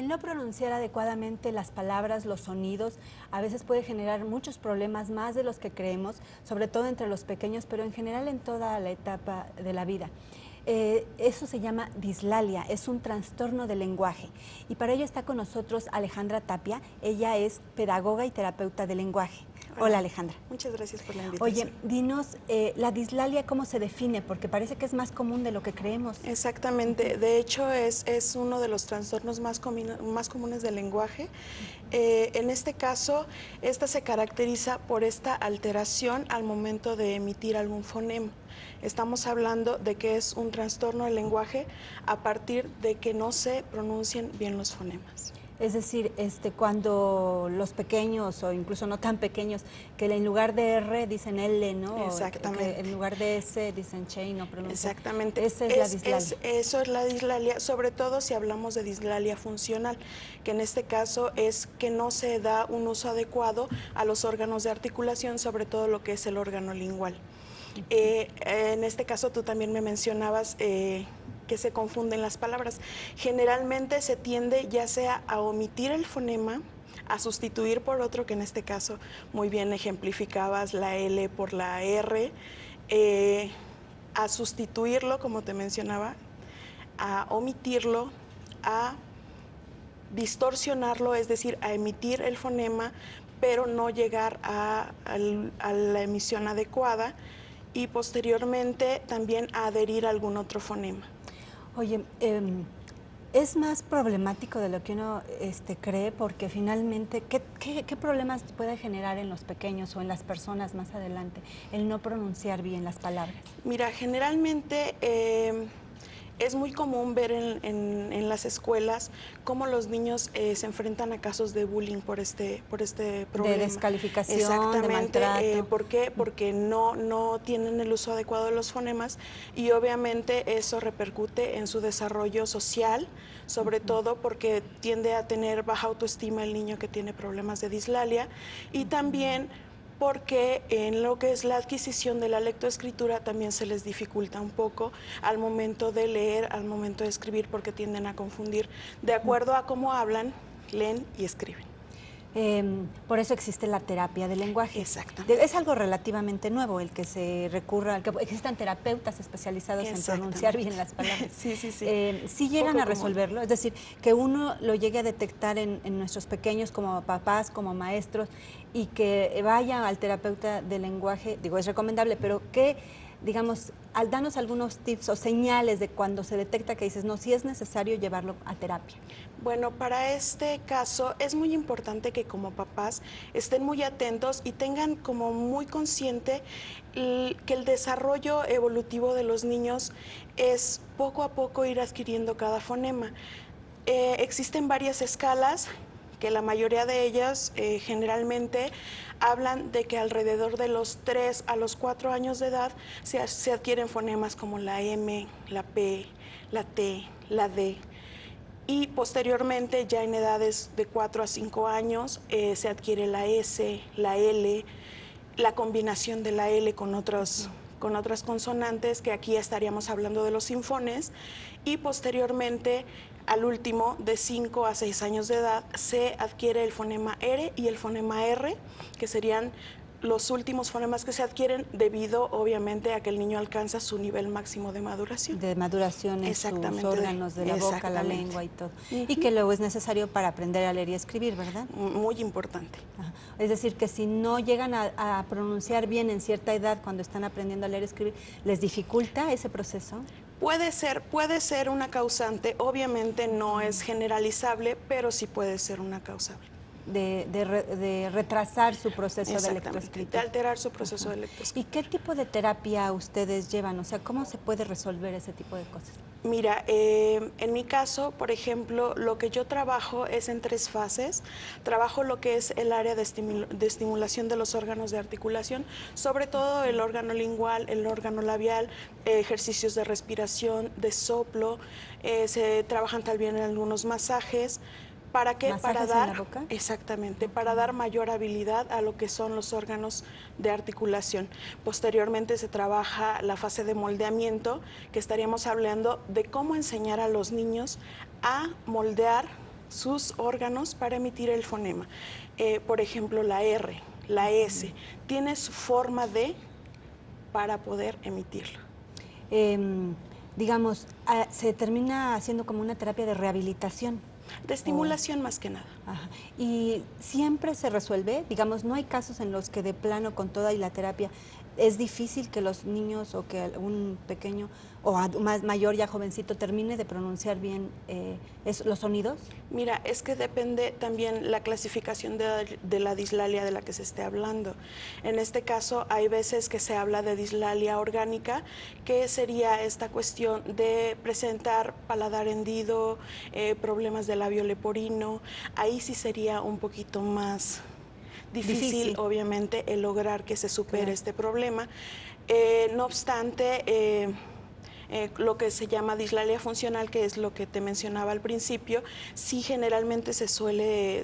El no pronunciar adecuadamente las palabras, los sonidos, a veces puede generar muchos problemas, más de los que creemos, sobre todo entre los pequeños, pero en general en toda la etapa de la vida. Eso se llama dislalia, es un trastorno del lenguaje. Y para ello está con nosotros Alejandra Tapia. Ella es pedagoga y terapeuta del lenguaje. Hola, Alejandra. Muchas gracias por la invitación. Oye, dinos, la dislalia, ¿cómo se define? Porque parece que es más común de lo que creemos. Exactamente, de hecho es uno de los trastornos más comunes del lenguaje. En este caso, esta se caracteriza por esta alteración al momento de emitir algún fonema. Estamos hablando de que es un trastorno del lenguaje a partir de que no se pronuncien bien los fonemas. Es decir, cuando los pequeños o incluso no tan pequeños, que en lugar de R dicen L, ¿no? Exactamente. Que en lugar de S dicen che y no pronuncian. Exactamente. Esa es la dislalia. Eso es la dislalia, sobre todo si hablamos de dislalia funcional, que en este caso es que no se da un uso adecuado a los órganos de articulación, sobre todo lo que es el órgano lingual. En este caso tú también me mencionabas que se confunden las palabras. Generalmente se tiende ya sea a omitir el fonema, a sustituir por otro, que en este caso muy bien ejemplificabas la L por la R, a sustituirlo, como te mencionaba, a omitirlo, a distorsionarlo, es decir, a emitir el fonema, pero no llegar a la emisión adecuada, y posteriormente también a adherir a algún otro fonema. Oye, es más problemático de lo que uno cree, porque finalmente, ¿qué problemas puede generar en los pequeños o en las personas más adelante el no pronunciar bien las palabras? Mira, generalmente es muy común ver en las escuelas cómo los niños se enfrentan a casos de bullying por este problema. De descalificación, exactamente, de maltrato. ¿por qué? Porque no tienen el uso adecuado de los fonemas, y obviamente eso repercute en su desarrollo social, sobre todo porque tiende a tener baja autoestima el niño que tiene problemas de dislalia, y también porque en lo que es la adquisición de la lectoescritura también se les dificulta un poco al momento de leer, al momento de escribir, porque tienden a confundir de acuerdo a cómo hablan, leen y escriben. Por eso existe la terapia del lenguaje. Exactamente. Es algo relativamente nuevo el que se recurra, al que existan terapeutas especializados en pronunciar bien las palabras. Sí. ¿Sí llegan a resolverlo? Es decir, que uno lo llegue a detectar en nuestros pequeños como papás, como maestros, y que vayan al terapeuta del lenguaje. Digo, es recomendable, pero que, digamos, al darnos algunos tips o señales de cuando se detecta que dices, no, sí es necesario llevarlo a terapia. Bueno, para este caso es muy importante que como papás estén muy atentos y tengan como muy consciente que el desarrollo evolutivo de los niños es poco a poco ir adquiriendo cada fonema. Existen varias escalas, que la mayoría de ellas generalmente hablan de que alrededor de los 3 a los 4 años de edad se adquieren fonemas como la M, la P, la T, la D. Y posteriormente, ya en edades de 4 a 5 años, se adquiere la S, la L, la combinación de la L con otras consonantes, que aquí estaríamos hablando de los sinfones, y posteriormente, al último, de 5 a 6 años de edad, se adquiere el fonema R y el fonema R, que serían los últimos fonemas que se adquieren debido, obviamente, a que el niño alcanza su nivel máximo de maduración. De maduración en sus órganos de la boca, la lengua y todo. Y que luego es necesario para aprender a leer y escribir, ¿verdad? Muy importante. Ajá. Es decir, que si no llegan a pronunciar bien en cierta edad cuando están aprendiendo a leer y escribir, ¿les dificulta ese proceso? Puede ser una causante, obviamente no es generalizable, pero sí puede ser una causante. De retrasar su proceso de lectoescritura. De alterar su proceso de lectoescritura. ¿Y qué tipo de terapia ustedes llevan? O sea, ¿cómo se puede resolver ese tipo de cosas? Mira, en mi caso, por ejemplo, lo que yo trabajo es en 3 fases. Trabajo lo que es el área de estimulación de los órganos de articulación, sobre todo el órgano lingual, el órgano labial, ejercicios de respiración, de soplo, se trabajan también en algunos masajes. ¿Para qué? Para dar, en la boca. exactamente, para dar mayor habilidad a lo que son los órganos de articulación. Posteriormente se trabaja la fase de moldeamiento, que estaríamos hablando de cómo enseñar a los niños a moldear sus órganos para emitir el fonema. Por ejemplo, la R, la S, tiene su forma de para poder emitirlo. Digamos, se termina haciendo como una terapia de rehabilitación. De estimulación más que nada. Ajá. Y siempre se resuelve, digamos, no hay casos en los que de plano con toda y la terapia es difícil que los niños o que un pequeño o más mayor ya jovencito termine de pronunciar bien los sonidos. Mira, es que depende también la clasificación de la dislalia de la que se esté hablando. En este caso hay veces que se habla de dislalia orgánica, que sería esta cuestión de presentar paladar hendido, problemas de labio leporino. Ahí sí sería un poquito más difícil, obviamente, el lograr que se supere este problema. No obstante, lo que se llama dislalia funcional, que es lo que te mencionaba al principio, sí generalmente se suele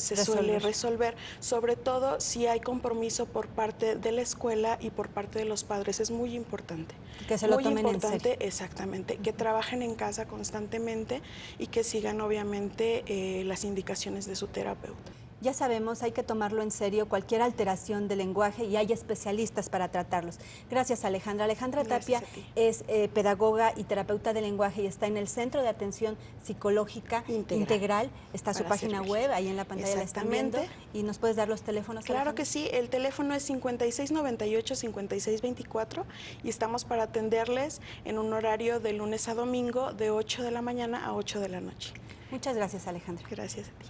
resolver, sobre todo si hay compromiso por parte de la escuela y por parte de los padres. Es muy importante. Que se lo tomen en serio. Exactamente, que trabajen en casa constantemente y que sigan obviamente las indicaciones de su terapeuta. Ya sabemos, hay que tomarlo en serio, cualquier alteración del lenguaje, y hay especialistas para tratarlos. Gracias, Alejandra. Alejandra Tapia es pedagoga y terapeuta del lenguaje y está en el Centro de Atención Psicológica Integral. Está su página web, ahí en la pantalla la están viendo. ¿Y nos puedes dar los teléfonos, Claro Alejandra? que sí, el teléfono es 5698-5624 y estamos para atenderles en un horario de lunes a domingo de 8 de la mañana a 8 de la noche. Muchas gracias, Alejandra. Gracias a ti.